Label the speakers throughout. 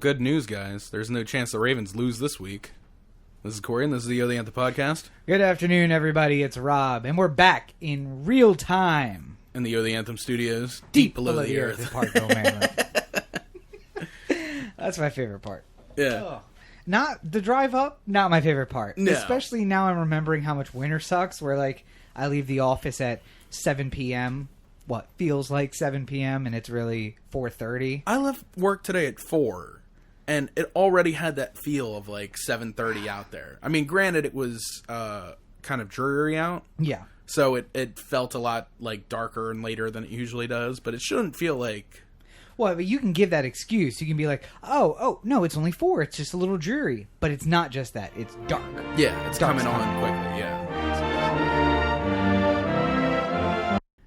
Speaker 1: good news, guys. There's no chance the Ravens lose this week. This is Cory, and this is the Anthem podcast.
Speaker 2: Good afternoon, everybody. It's Rob, and we're back in real time.
Speaker 1: In the Anthem studios, deep below the earth.
Speaker 2: In Parkville, Maryland. That's my favorite part.
Speaker 1: Yeah.
Speaker 2: Oh. Not the drive up, not my favorite part.
Speaker 1: No.
Speaker 2: Especially now I'm remembering how much winter sucks, where, like, I leave the office at 7 p.m., what feels like 7 p.m., and it's really 4:30.
Speaker 1: I left work today at 4, and it already had that feel of, like, 7:30 out there. I mean, granted, it was kind of dreary out.
Speaker 2: Yeah.
Speaker 1: So it felt a lot, like, darker and later than it usually does, but it shouldn't feel like...
Speaker 2: Well, but you can give that excuse. You can be like, oh, no, it's only 4. It's just a little dreary. But it's not just that. It's dark.
Speaker 1: Yeah, it's coming on quickly, yeah.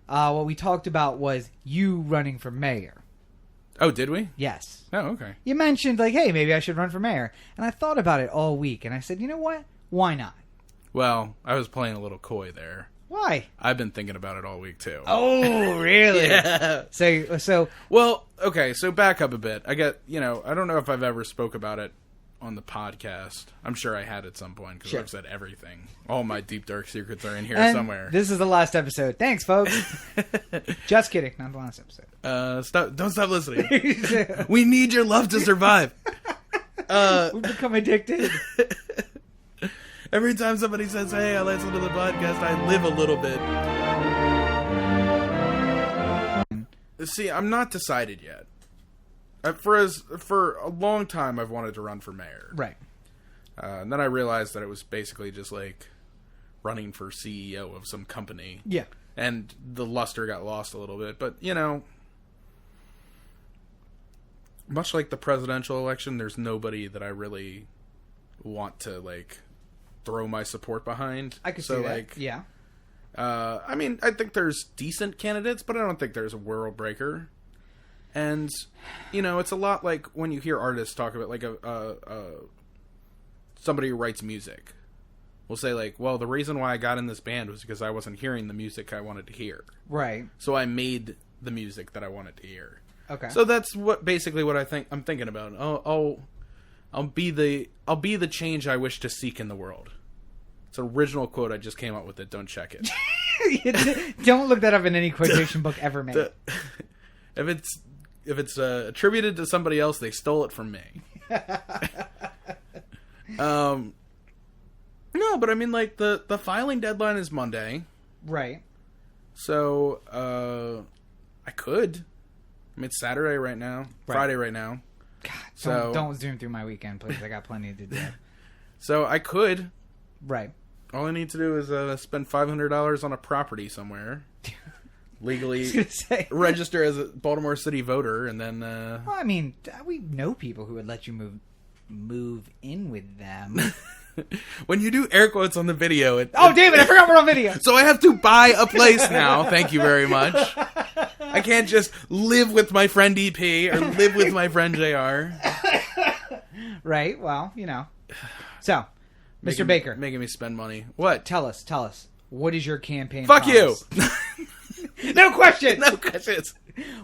Speaker 2: What we talked about was you running for mayor.
Speaker 1: Oh, did we?
Speaker 2: Yes.
Speaker 1: Oh, okay.
Speaker 2: You mentioned, like, hey, maybe I should run for mayor. And I thought about it all week. And I said, you know what? Why not?
Speaker 1: Well, I was playing a little coy there.
Speaker 2: Why?
Speaker 1: I've been thinking about it all week, too.
Speaker 2: Oh, really?
Speaker 1: Yeah.
Speaker 2: So.
Speaker 1: Well, okay, so back up a bit. I don't know if I've ever spoke about it on the podcast. I'm sure I had at some point, because I've said everything. All my deep, dark secrets are in here somewhere.
Speaker 2: This is the last episode. Thanks, folks. Just kidding. Not the last episode.
Speaker 1: Don't stop listening. We need your love to survive.
Speaker 2: We've become addicted.
Speaker 1: Every time somebody says, hey, I listen to the podcast, I live a little bit. See, I'm not decided yet. For a long time, I've wanted to run for mayor.
Speaker 2: Right.
Speaker 1: And then I realized that it was basically just like running for CEO of some company.
Speaker 2: Yeah.
Speaker 1: And the luster got lost a little bit. But, much like the presidential election, there's nobody that I really want to, like, throw my support behind.
Speaker 2: I could see that. Like, yeah.
Speaker 1: I mean, I think there's decent candidates, but I don't think there's a world breaker. And, it's a lot like when you hear artists talk about, like, somebody who writes music. Will say, like, well, the reason why I got in this band was because I wasn't hearing the music I wanted to hear. Right. So I made the music that I wanted to hear. Okay. So that's basically what I'm thinking about. I'll be the change I wish to seek in the world. It's an original quote. I just came up with it. Don't check it.
Speaker 2: Don't look that up in any quotation book ever made.
Speaker 1: If it's attributed to somebody else, they stole it from me. No, but I mean, like, the filing deadline is Monday. Right. So, I could. I mean, it's Saturday right now. Right. Friday right now.
Speaker 2: God, don't zoom through my weekend, please. I got plenty to do.
Speaker 1: So, I could.
Speaker 2: Right.
Speaker 1: All I need to do is spend $500 on a property somewhere. Legally register as a Baltimore City voter, and then...
Speaker 2: Well, I mean, we know people who would let you move in with them.
Speaker 1: When you do air quotes on the video...
Speaker 2: David, I forgot we're on video!
Speaker 1: So I have to buy a place now. Thank you very much. I can't just live with my friend EP or live with my friend JR.
Speaker 2: Right, well, So, Mr. Baker.
Speaker 1: Making me spend money. What?
Speaker 2: Tell us. What is your campaign
Speaker 1: Fuck
Speaker 2: promise?
Speaker 1: You!
Speaker 2: No questions!
Speaker 1: No questions.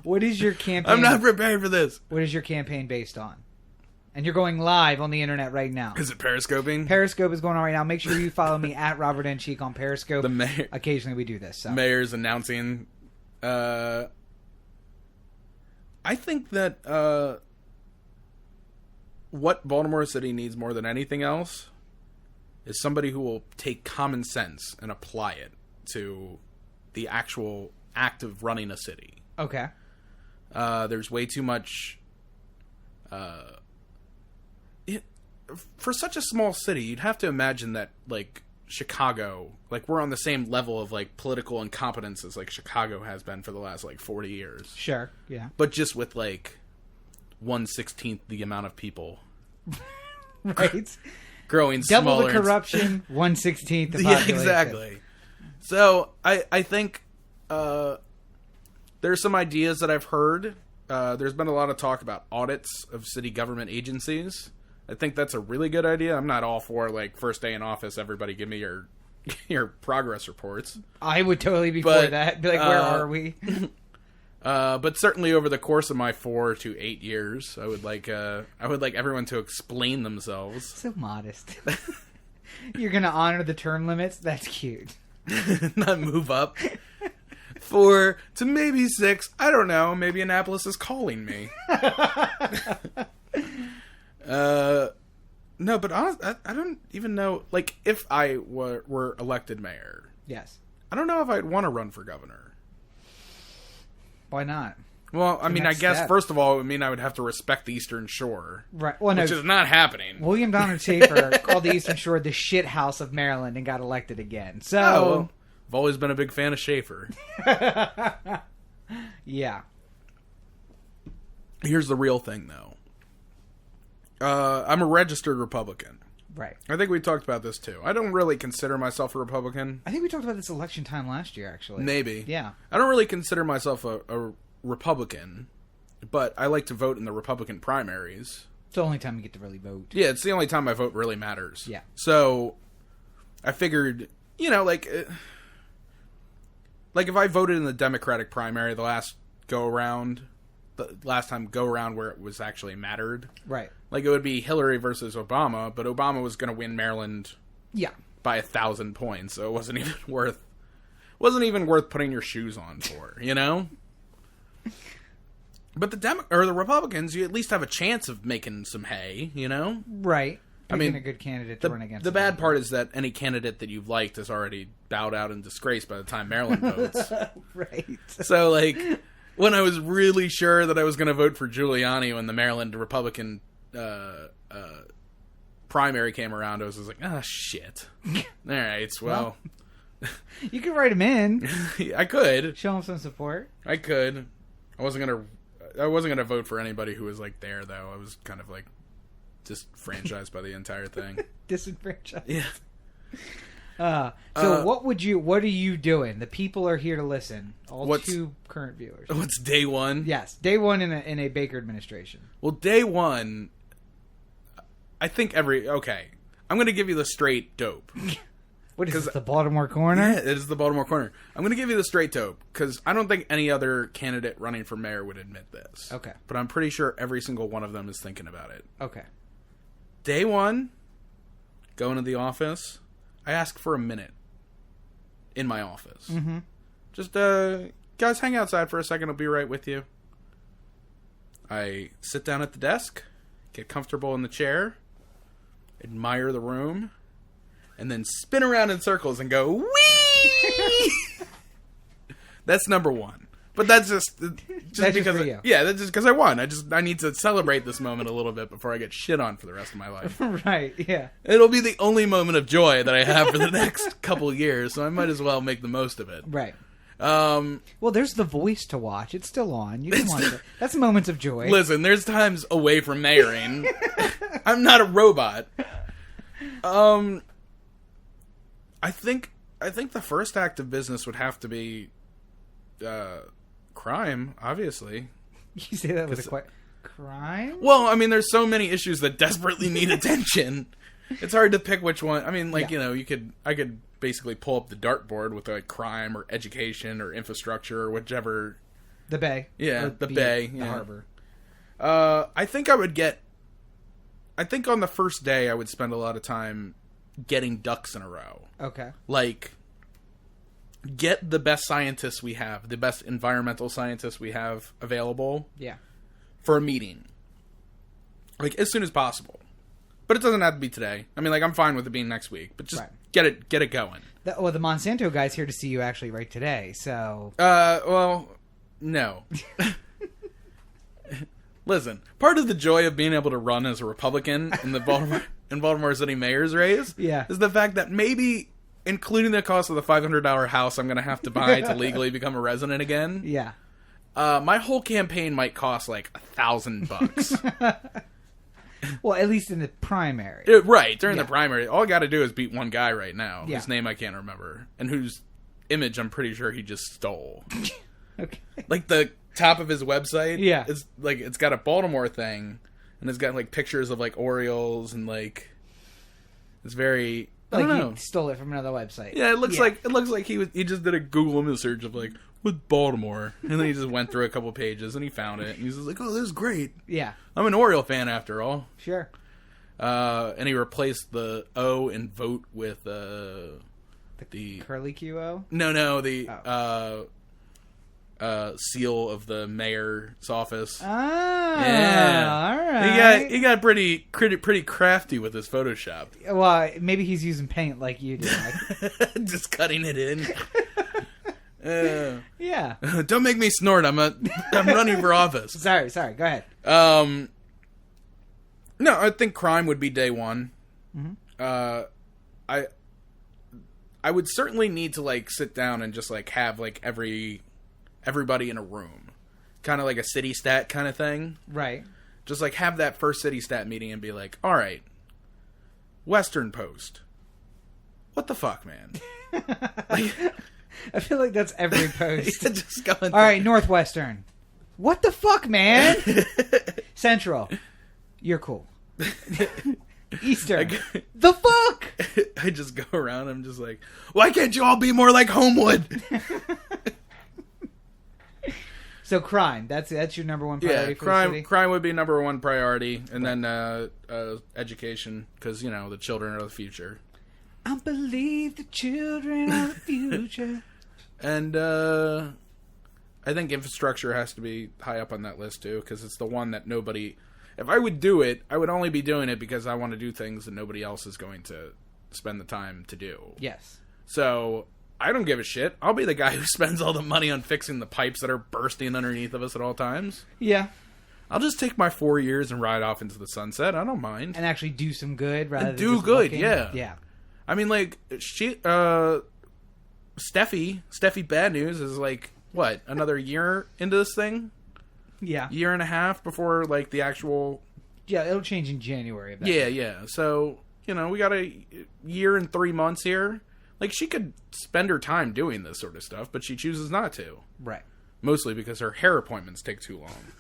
Speaker 2: What is your campaign...
Speaker 1: I'm not prepared for this.
Speaker 2: What is your campaign based on? And you're going live on the internet right now.
Speaker 1: Is it Periscoping?
Speaker 2: Periscope is going on right now. Make sure you follow me at Robert N. Cheek on Periscope.
Speaker 1: The mayor...
Speaker 2: Occasionally we do this. So.
Speaker 1: Mayor's announcing... I think that what Baltimore City needs more than anything else is somebody who will take common sense and apply it to the actual act of running a city. Okay. There's way too much... for such a small city, you'd have to imagine that, like, Chicago, like, we're on the same level of, like, political incompetence as, like, Chicago has been for the last, like, 40 years.
Speaker 2: Sure, yeah.
Speaker 1: But just with, like, 1/16 the amount of people.
Speaker 2: Right.
Speaker 1: Growing
Speaker 2: Double
Speaker 1: smaller.
Speaker 2: Double the corruption, 1/16 the population.
Speaker 1: Yeah, exactly. So, I think there's some ideas that I've heard. There's been a lot of talk about audits of city government agencies. I think that's a really good idea. I'm not all for, like, first day in office, everybody give me your progress reports.
Speaker 2: I would totally be for that. Be like, where are we?
Speaker 1: But certainly over the course of my 4 to 8 years, I would like everyone to explain themselves.
Speaker 2: So modest. You're gonna honor the term limits? That's cute.
Speaker 1: Not move up. 4 to maybe 6. I don't know. Maybe Annapolis is calling me. No, but honestly, I don't even know. Like, if I were elected mayor.
Speaker 2: Yes.
Speaker 1: I don't know if I'd want to run for governor.
Speaker 2: Why not?
Speaker 1: Well, I mean, I guess, first of all, I would have to respect the Eastern Shore.
Speaker 2: Right. Well,
Speaker 1: which is not happening.
Speaker 2: William Donald Schaefer called the Eastern Shore the shit house of Maryland and got elected again. So,
Speaker 1: well, I've always been a big fan of Schaefer.
Speaker 2: Yeah.
Speaker 1: Here's the real thing, though. I'm a registered Republican.
Speaker 2: Right.
Speaker 1: I think we talked about this, too. I don't really consider myself a Republican.
Speaker 2: I think we talked about this election time last year, actually.
Speaker 1: Maybe.
Speaker 2: Yeah.
Speaker 1: I don't really consider myself a Republican, but I like to vote in the Republican primaries.
Speaker 2: It's the only time you get to really vote.
Speaker 1: Yeah, it's the only time my vote really matters.
Speaker 2: Yeah.
Speaker 1: So, I figured, like if I voted in the Democratic primary the last time go around where it was actually mattered.
Speaker 2: Right.
Speaker 1: Like, it would be Hillary versus Obama, but Obama was going to win Maryland by 1,000 points, so it wasn't even worth putting your shoes on for, But the Republicans, you at least have a chance of making some hay,
Speaker 2: Right. Picking a good candidate to run against.
Speaker 1: The bad part is that any candidate that you've liked is already bowed out in disgrace by the time Maryland votes.
Speaker 2: Right.
Speaker 1: So, like, when I was really sure that I was going to vote for Giuliani when the Maryland Republican primary came around, I was just like, shit. All right, well.
Speaker 2: You could write him in.
Speaker 1: I could.
Speaker 2: Show him some support.
Speaker 1: I could. I wasn't gonna vote for anybody who was, like, there, though. I was kind of, like, disfranchised by the entire thing.
Speaker 2: Disenfranchised.
Speaker 1: Yeah.
Speaker 2: So what are you doing? The people are here to listen. All 2 current viewers.
Speaker 1: What's day one?
Speaker 2: Yes, day one in a Baker administration.
Speaker 1: Well, day one, I think I'm going to give you the straight dope.
Speaker 2: What is this, the Baltimore Corner?
Speaker 1: Yeah, it is the Baltimore Corner. I'm going to give you the straight dope, because I don't think any other candidate running for mayor would admit this.
Speaker 2: Okay.
Speaker 1: But I'm pretty sure every single one of them is thinking about it.
Speaker 2: Okay.
Speaker 1: Day one, going to the office, I ask for a minute in my office.
Speaker 2: Mm-hmm.
Speaker 1: Just, guys, hang outside for a second. I'll be right with you. I sit down at the desk, get comfortable in the chair, admire the room, and then spin around in circles and go, whee! That's number one. But that's just because
Speaker 2: for you.
Speaker 1: That's just because I won. I need to celebrate this moment a little bit before I get shit on for the rest of my life.
Speaker 2: Right, yeah.
Speaker 1: It'll be the only moment of joy that I have for the next couple of years, so I might as well make the most of it.
Speaker 2: Right. Well, there's The Voice to watch. It's still on. You can watch it. That's moments of joy.
Speaker 1: Listen, there's times away from mayoring. I'm not a robot. I think the first act of business would have to be crime, obviously.
Speaker 2: You say that with a crime?
Speaker 1: Well, I mean, there's so many issues that desperately need attention. It's hard to pick which one. I mean, I could basically pull up the dartboard with like crime or education or infrastructure or whichever.
Speaker 2: The Bay.
Speaker 1: Yeah, the Bay.
Speaker 2: The harbor.
Speaker 1: I think on the first day I would spend a lot of time getting ducks in a row.
Speaker 2: Okay.
Speaker 1: Like, get the best scientists we have, the best environmental scientists we have available.
Speaker 2: Yeah.
Speaker 1: For a meeting. Like, as soon as possible. But it doesn't have to be today. I mean, like, I'm fine with it being next week. But just get it going.
Speaker 2: The Monsanto guy's here to see you actually right today, so...
Speaker 1: Well, no. Listen, part of the joy of being able to run as a Republican in the Baltimore City mayor's race is the fact that maybe, including the cost of the $500 house I'm going to have to buy to legally become a resident again, my whole campaign might cost like $1,000.
Speaker 2: Well, at least in the primary.
Speaker 1: Right, during the primary. All I got to do is beat one guy right now, whose name I can't remember, and whose image I'm pretty sure he just stole.
Speaker 2: Okay.
Speaker 1: Like, the top of his website,
Speaker 2: yeah,
Speaker 1: it's got a Baltimore thing, and it's got like pictures of like Orioles, and like it's very, I don't know.
Speaker 2: He stole it from another website.
Speaker 1: Yeah, it looks like he just did a Google image search of like with Baltimore. And then he just went through a couple pages and he found it. And he's just like, oh, this is great.
Speaker 2: Yeah.
Speaker 1: I'm an Oriole fan after all.
Speaker 2: Sure.
Speaker 1: And he replaced the O in vote with the
Speaker 2: curly QO?
Speaker 1: No, the seal of the mayor's office.
Speaker 2: Ah, yeah. All right.
Speaker 1: He got pretty crafty with his Photoshop.
Speaker 2: Well, maybe he's using paint like you do.
Speaker 1: Just cutting it in.
Speaker 2: Yeah.
Speaker 1: Don't make me snort. I'm running for office.
Speaker 2: Sorry. Go ahead.
Speaker 1: No, I think crime would be day one.
Speaker 2: Mm-hmm.
Speaker 1: I would certainly need to like sit down and just like have like everybody in a room, kind of like a city stat kind of thing.
Speaker 2: Right.
Speaker 1: Just like have that first city stat meeting and be like, all right, Western Post. What the fuck, man? Like,
Speaker 2: I feel like that's every post.
Speaker 1: Just going
Speaker 2: all right, Northwestern. What the fuck, man? Central. You're cool. Eastern. The fuck?
Speaker 1: I just go around. I'm just like, why can't you all be more like Homewood?
Speaker 2: So crime. That's your number one priority for the city?
Speaker 1: Crime would be number one priority. And then education, because, the children are the future.
Speaker 2: I believe the children are the future.
Speaker 1: And I think infrastructure has to be high up on that list, too, because it's the one that nobody... If I would do it, I would only be doing it because I want to do things that nobody else is going to spend the time to do.
Speaker 2: Yes.
Speaker 1: So, I don't give a shit. I'll be the guy who spends all the money on fixing the pipes that are bursting underneath of us at all times.
Speaker 2: Yeah.
Speaker 1: I'll just take my 4 years and ride off into the sunset. I don't mind.
Speaker 2: And actually do some good rather than
Speaker 1: do
Speaker 2: just
Speaker 1: good,
Speaker 2: looking.
Speaker 1: yeah.
Speaker 2: Yeah.
Speaker 1: I mean, like, Steffi Bad News is like, what, another year into this thing?
Speaker 2: Yeah.
Speaker 1: Year and a half before, like, the actual...
Speaker 2: Yeah, it'll change in January. Of that
Speaker 1: yeah. So, we got a year and 3 months here. Like, she could spend her time doing this sort of stuff, but she chooses not to.
Speaker 2: Right.
Speaker 1: Mostly because her hair appointments take too long.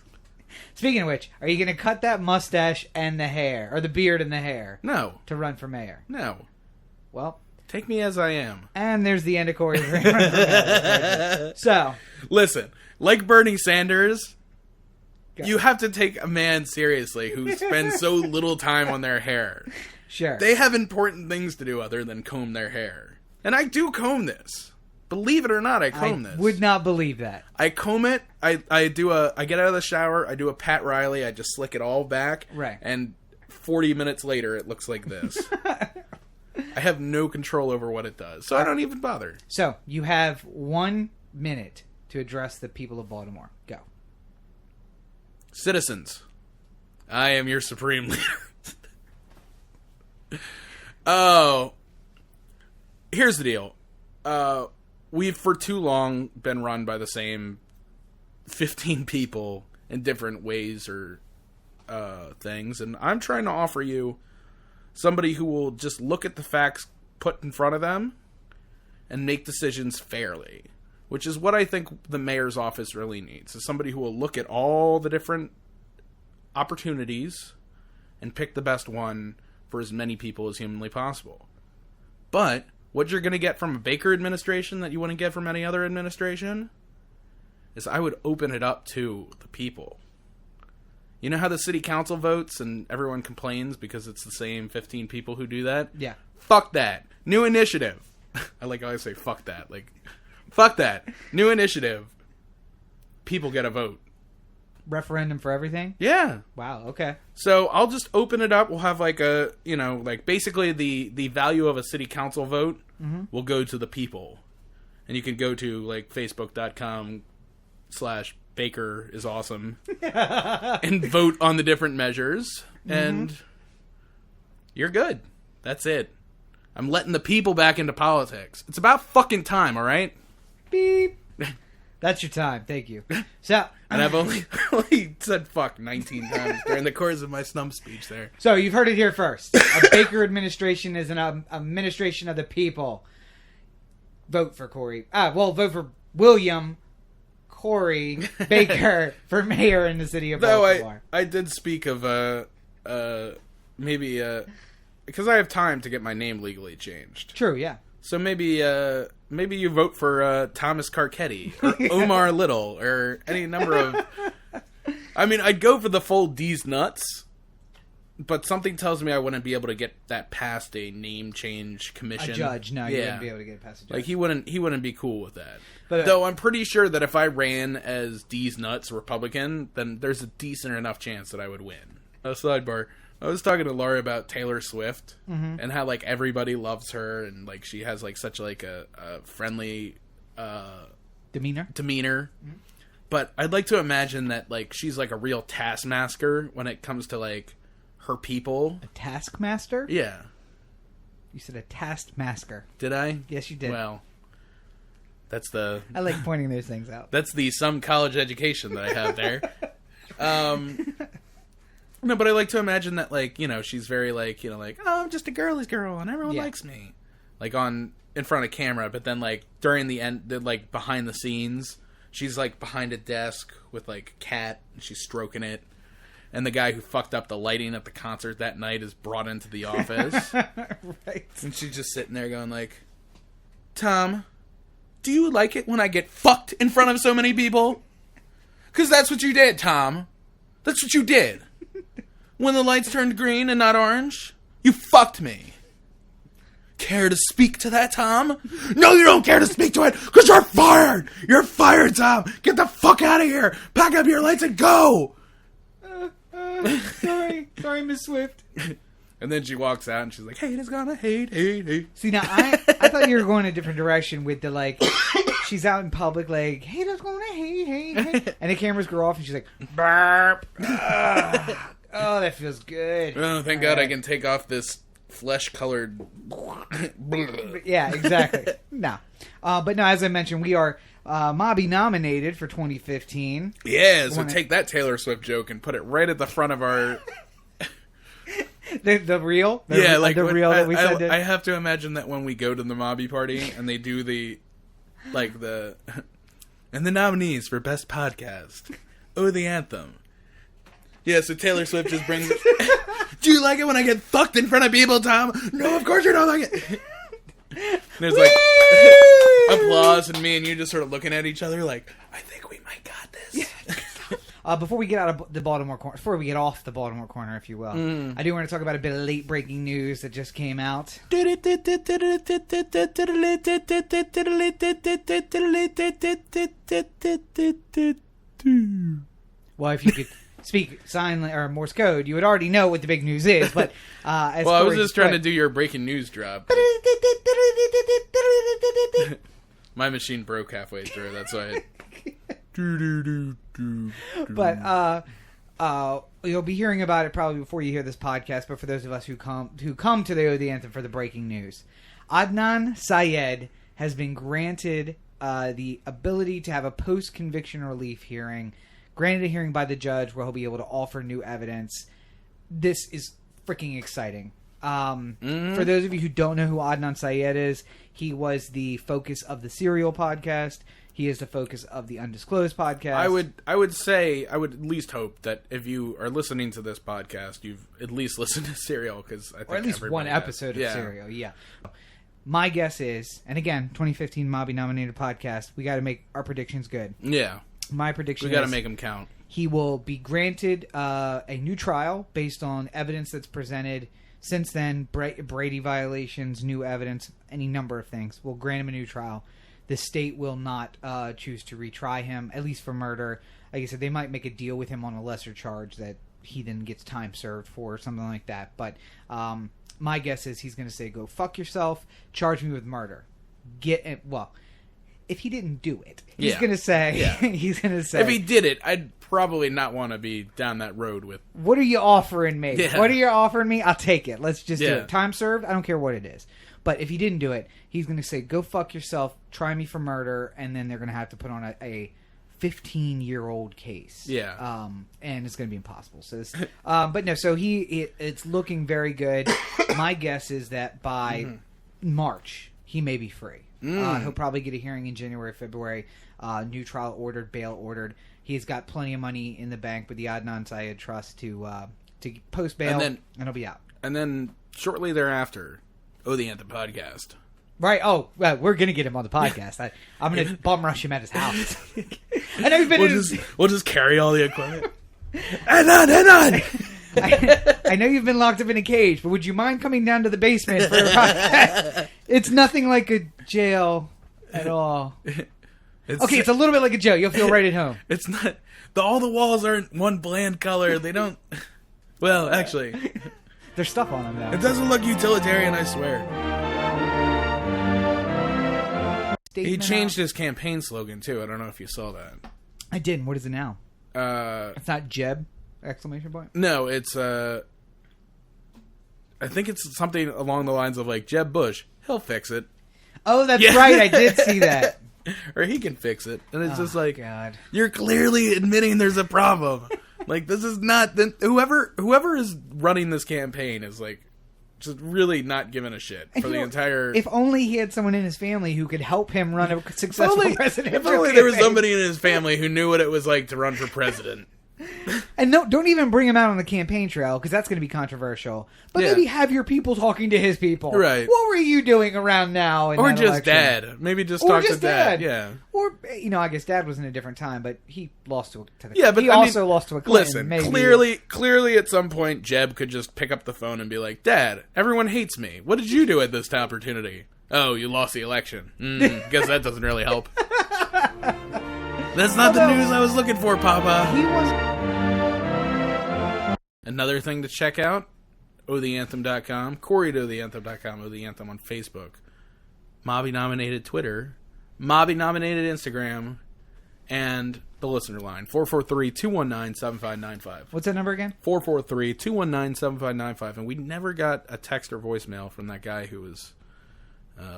Speaker 2: Speaking of which, are you going to cut that mustache and the hair, or the beard and the hair?
Speaker 1: No.
Speaker 2: To run for mayor?
Speaker 1: No.
Speaker 2: Well...
Speaker 1: Take me as I am.
Speaker 2: And there's the end of Cory's So.
Speaker 1: Listen, like Bernie Sanders... You have to take a man seriously who spends so little time on their hair.
Speaker 2: Sure.
Speaker 1: They have important things to do other than comb their hair. And I do comb this. Believe it or not, I comb this.
Speaker 2: I would not believe that.
Speaker 1: I comb it. I get out of the shower. I do a Pat Riley. I just slick it all back.
Speaker 2: Right.
Speaker 1: And 40 minutes later, it looks like this. I have no control over what it does. So I don't even bother.
Speaker 2: So you have 1 minute to address the people of Baltimore. Go.
Speaker 1: Citizens, I am your supreme leader. Oh, here's the deal. We've for too long been run by the same 15 people in different ways or things, and I'm trying to offer you somebody who will just look at the facts put in front of them and make decisions fairly. Which is what I think the mayor's office really needs. Is somebody who will look at all the different opportunities and pick the best one for as many people as humanly possible. But what you're going to get from a Baker administration that you wouldn't get from any other administration is I would open it up to the people. You know how the city council votes and everyone complains because it's the same 15 people who do that?
Speaker 2: Yeah.
Speaker 1: Fuck that. New initiative. I like how I say fuck that. Like... Fuck that. New initiative. People get a vote.
Speaker 2: Referendum for everything?
Speaker 1: Yeah.
Speaker 2: Wow, okay.
Speaker 1: So I'll just open it up. We'll have like a, basically the value of a city council vote will go to the people. And you can go to like facebook.com/Baker is awesome and vote on the different measures. And you're good. That's it. I'm letting the people back into politics. It's about fucking time, all right?
Speaker 2: Beep. That's your time. Thank you. So,
Speaker 1: and I've only said fuck 19 times during the course of my stump speech there.
Speaker 2: So you've heard it here first. A Baker administration is an administration of the people. Vote for Cory. Vote for William Cory Baker for mayor in the city of Baltimore.
Speaker 1: I did speak of maybe because I have time to get my name legally changed.
Speaker 2: True, yeah.
Speaker 1: So maybe you vote for Thomas Carcetti or Omar Little or any number of... I mean, I'd go for the full D's nuts, but something tells me I wouldn't be able to get that past a name change commission.
Speaker 2: A judge, no, you wouldn't be able to get it past a judge.
Speaker 1: Like, he wouldn't be cool with that. But, though I'm pretty sure that if I ran as D's nuts Republican, then there's a decent enough chance that I would win. A sidebar. I was talking to Laura about Taylor Swift and how, like, everybody loves her and, like, she has, like, such, like, a friendly
Speaker 2: demeanor.
Speaker 1: Mm-hmm. But I'd like to imagine that, like, she's, like, a real taskmaster when it comes to, like, her people.
Speaker 2: A taskmaster?
Speaker 1: Yeah.
Speaker 2: You said a taskmaster.
Speaker 1: Did I?
Speaker 2: Yes, you did.
Speaker 1: Well, that's the...
Speaker 2: I like pointing those things out.
Speaker 1: That's the some college education that I have there. No, but I like to imagine that, like, you know, she's very, like, you know, like, oh, I'm just a girly's girl and everyone likes me. Like, in front of camera, but then, like, during the end, like, behind the scenes, she's, like, behind a desk with, like, a cat, and she's stroking it. And the guy who fucked up the lighting at the concert that night is brought into the office.
Speaker 2: Right.
Speaker 1: And she's just sitting there going, like, Tom, do you like it when I get fucked in front of so many people? Because that's what you did, Tom. That's what you did. When the lights turned green and not orange, you fucked me. Care to speak to that, Tom? No, you don't care to speak to it, because you're fired! You're fired, Tom! Get the fuck out of here! Pack up your lights and go!
Speaker 2: Sorry, Miss Swift.
Speaker 1: And then she walks out and she's like, hate is gonna hate.
Speaker 2: See, now, I thought you were going a different direction with the, like, she's out in public, like, hate is gonna hate. And the cameras go off and she's like, burp. Oh, that feels good.
Speaker 1: Oh, thank God I can take off this flesh-colored...
Speaker 2: Yeah, exactly. No. But no, as I mentioned, we are Mobby nominated for 2015.
Speaker 1: Yeah, so take that Taylor Swift joke and put it right at the front of our...
Speaker 2: the reel?
Speaker 1: The
Speaker 2: reel that we said.
Speaker 1: I have to imagine that when we go to the Mobby party and they do the... Like, the... And the nominees for Best Podcast. Oh, the Anthem. Yeah, so Taylor Swift just brings... Do you like it when I get fucked in front of people, Tom? No, of course you don't like it. There's like applause and me and you just sort of looking at each other like, I think we might got this.
Speaker 2: Yeah. Before we get out of the Baltimore corner, before we get off the Baltimore corner, if you will, I do want to talk about a bit of late breaking news that just came out. Well, if you could speak sign or Morse code, you would already know what the big news is. But as
Speaker 1: well, I was just trying to do your breaking news drop. My machine broke halfway through. That's why.
Speaker 2: But you'll be hearing about it probably before you hear this podcast. But for those of us who come to the Anthem for the breaking news, Adnan Syed has been granted the ability to have a post-conviction relief hearing. Granted a hearing by the judge where he'll be able to offer new evidence. This is freaking exciting. For those of you who don't know who Adnan Syed is, he was the focus of the Serial podcast. He is the focus of the Undisclosed podcast.
Speaker 1: I would at least hope that if you are listening to this podcast, you've at least listened to Serial, because I think
Speaker 2: or at least one episode of Serial. Yeah. My guess is, and again, 2015 Mobby nominated podcast. We got to make our predictions good.
Speaker 1: Yeah.
Speaker 2: My prediction is...
Speaker 1: We got to make them count.
Speaker 2: He will be granted a new trial based on evidence that's presented since then, Brady violations, new evidence, any number of things. We'll grant him a new trial. The state will not choose to retry him, at least for murder. Like I said, they might make a deal with him on a lesser charge that he then gets time served for or something like that. But my guess is he's going to say, go fuck yourself, charge me with murder. If he didn't do it, he's going to say... Yeah. He's going to say...
Speaker 1: If he did it, I'd probably not want to be down that road with...
Speaker 2: What are you offering me? Yeah. What are you offering me? I'll take it. Let's just do it. Time served? I don't care what it is. But if he didn't do it, he's going to say, go fuck yourself, try me for murder, and then they're going to have to put on a 15-year-old case.
Speaker 1: Yeah.
Speaker 2: And it's going to be impossible. So this, but no, so it's looking very good. My guess is that by March, he may be free. He'll probably get a hearing in January, February. New trial ordered, bail ordered. He's got plenty of money in the bank with the Adnan Syed Trust to post bail, and he'll be out.
Speaker 1: And then shortly thereafter, the Anthem podcast.
Speaker 2: Right. Oh, well, we're going to get him on the podcast. I'm going to bum rush him at his house. I know you've been
Speaker 1: we'll just carry all the equipment. Adnan!
Speaker 2: I know you've been locked up in a cage, but would you mind coming down to the basement for a podcast? It's nothing like a jail at all. It's a little bit like a jail. You'll feel right at home.
Speaker 1: It's not... all the walls aren't one bland color. They don't... Well, actually...
Speaker 2: There's stuff on them now.
Speaker 1: It doesn't look utilitarian, I swear. He changed his campaign slogan, too. I don't know if you saw that.
Speaker 2: I didn't. What is it now? It's not Jeb? Exclamation point?
Speaker 1: No, it's... I think it's something along the lines of, like, Jeb Bush. He'll fix it.
Speaker 2: Oh, that's right. I did see that.
Speaker 1: Or he can fix it. And it's just like...
Speaker 2: God.
Speaker 1: You're clearly admitting there's a problem. Like, this is not... Whoever is running this campaign is, like... just really not giving a shit for the entire...
Speaker 2: If only he had someone in his family who could help him run a successful presidential
Speaker 1: If only there was somebody in his family who knew what it was like to run for president.
Speaker 2: And no, don't even bring him out on the campaign trail, because that's going to be controversial. But maybe have your people talking to his people.
Speaker 1: Right.
Speaker 2: What were you doing around now?
Speaker 1: Or just election? Dad. Maybe just talk to Dad. Yeah.
Speaker 2: Or, I guess Dad was in a different time, but he lost to the...
Speaker 1: Yeah, but
Speaker 2: he also lost to a Clinton.
Speaker 1: Listen, clearly at some point, Jeb could just pick up the phone and be like, Dad, everyone hates me. What did you do at this opportunity? Oh, you lost the election. Guess that doesn't really help. That's not the news I was looking for, Papa.
Speaker 2: He was...
Speaker 1: Another thing to check out, otheanthem.com, Cory to otheanthem.com, otheanthem on Facebook, Mobby-nominated Twitter, Mobby-nominated Instagram, and the listener line, 443-219-7595.
Speaker 2: What's that number again?
Speaker 1: 443-219-7595. And we never got a text or voicemail from that guy who was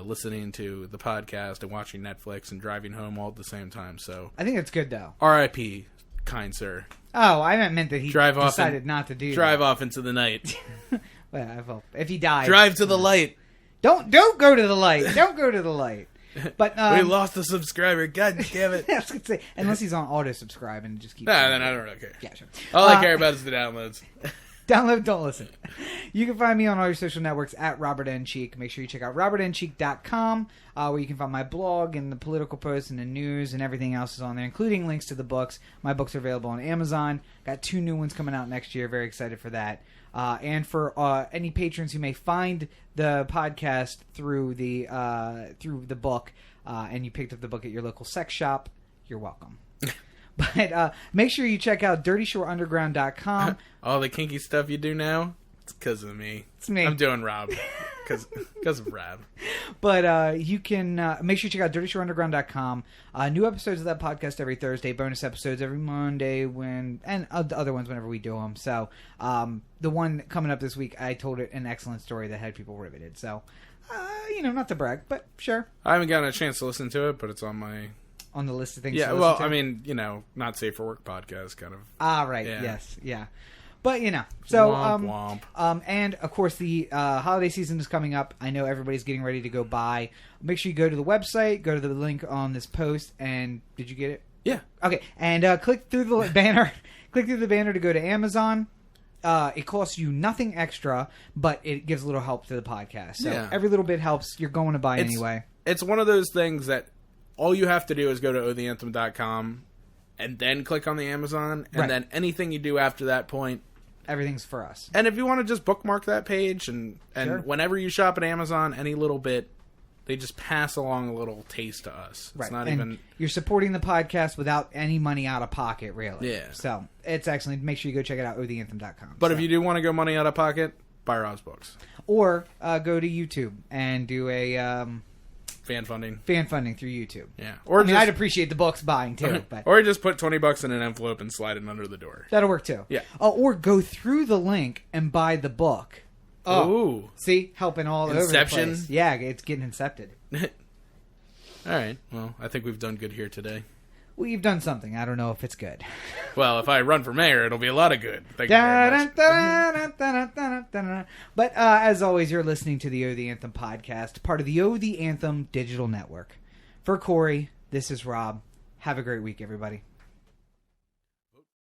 Speaker 1: listening to the podcast and watching Netflix and driving home all at the same time. So
Speaker 2: I think it's good, though.
Speaker 1: R.I.P., kind sir.
Speaker 2: Oh, I meant that he decided not to do
Speaker 1: Drive off into the night.
Speaker 2: Well, if he died.
Speaker 1: Drive to the light.
Speaker 2: Don't go to the light. Don't go to the light. But
Speaker 1: we lost a subscriber. God damn it.
Speaker 2: I was gonna say, unless he's on auto-subscribe and just keep...
Speaker 1: Nah, then I don't really care.
Speaker 2: Yeah, sure.
Speaker 1: All I care about is the downloads.
Speaker 2: Download, don't listen. You can find me on all your social networks at Robert N. Cheek. Make sure you check out robertncheek.com, where you can find my blog and the political posts and the news and everything else is on there, including links to the books. My books are available on Amazon. Got 2 new ones coming out next year. Very excited for that. And for any patrons who may find the podcast through the book, and you picked up the book at your local sex shop, you're welcome. But make sure you check out DirtyShoreUnderground.com.
Speaker 1: All the kinky stuff you do now, it's because of me.
Speaker 2: It's me.
Speaker 1: I'm doing Rob. Because of Rob.
Speaker 2: But you can make sure you check out DirtyShoreUnderground.com. New episodes of that podcast every Thursday. Bonus episodes every Monday and the other ones whenever we do them. So the one coming up this week, I told it an excellent story that had people riveted. So, not to brag, but sure.
Speaker 1: I haven't gotten a chance to listen to it, but it's on my...
Speaker 2: On the list of things.
Speaker 1: Yeah, well, I mean, not safe for work podcast, kind of.
Speaker 2: Right. Yeah. Yes. Yeah. But so
Speaker 1: womp, womp.
Speaker 2: And of course the holiday season is coming up. I know everybody's getting ready to go buy. Make sure you go to the website, go to the link on this post, and did you get it?
Speaker 1: Yeah.
Speaker 2: Okay, and click through the banner. Click through the banner to go to Amazon. It costs you nothing extra, but it gives a little help to the podcast. So every little bit helps. You're going to buy anyway.
Speaker 1: It's one of those things that all you have to do is go to otheanthem.com and then click on the Amazon, and then anything you do after that point,
Speaker 2: everything's for us.
Speaker 1: And if you want to just bookmark that page, and whenever you shop at Amazon, any little bit, they just pass along a little taste to us.
Speaker 2: Right.
Speaker 1: It's not
Speaker 2: and
Speaker 1: even...
Speaker 2: You're supporting the podcast without any money out of pocket, really.
Speaker 1: Yeah.
Speaker 2: So, it's excellent. Make sure you go check it out, otheanthem.com.
Speaker 1: But if you do want to go money out of pocket, buy Rob's books.
Speaker 2: Or go to YouTube and do a...
Speaker 1: Fan funding
Speaker 2: through YouTube.
Speaker 1: Yeah.
Speaker 2: Or I'd appreciate the books buying, too. But.
Speaker 1: Or just put $20 in an envelope and slide it under the door.
Speaker 2: That'll work, too.
Speaker 1: Yeah.
Speaker 2: Or go through the link and buy the book.
Speaker 1: Oh. Ooh.
Speaker 2: See? Helping all over the place. Yeah, it's getting incepted.
Speaker 1: All right. Well, I think we've done good here today.
Speaker 2: We've done something. I don't know if it's good.
Speaker 1: Well, if I run for mayor, it'll be a lot of good. Thank you very much.
Speaker 2: But as always, you're listening to the Oh the Anthem podcast, part of the Oh the Anthem digital network. For Cory, this is Rob. Have a great week, everybody.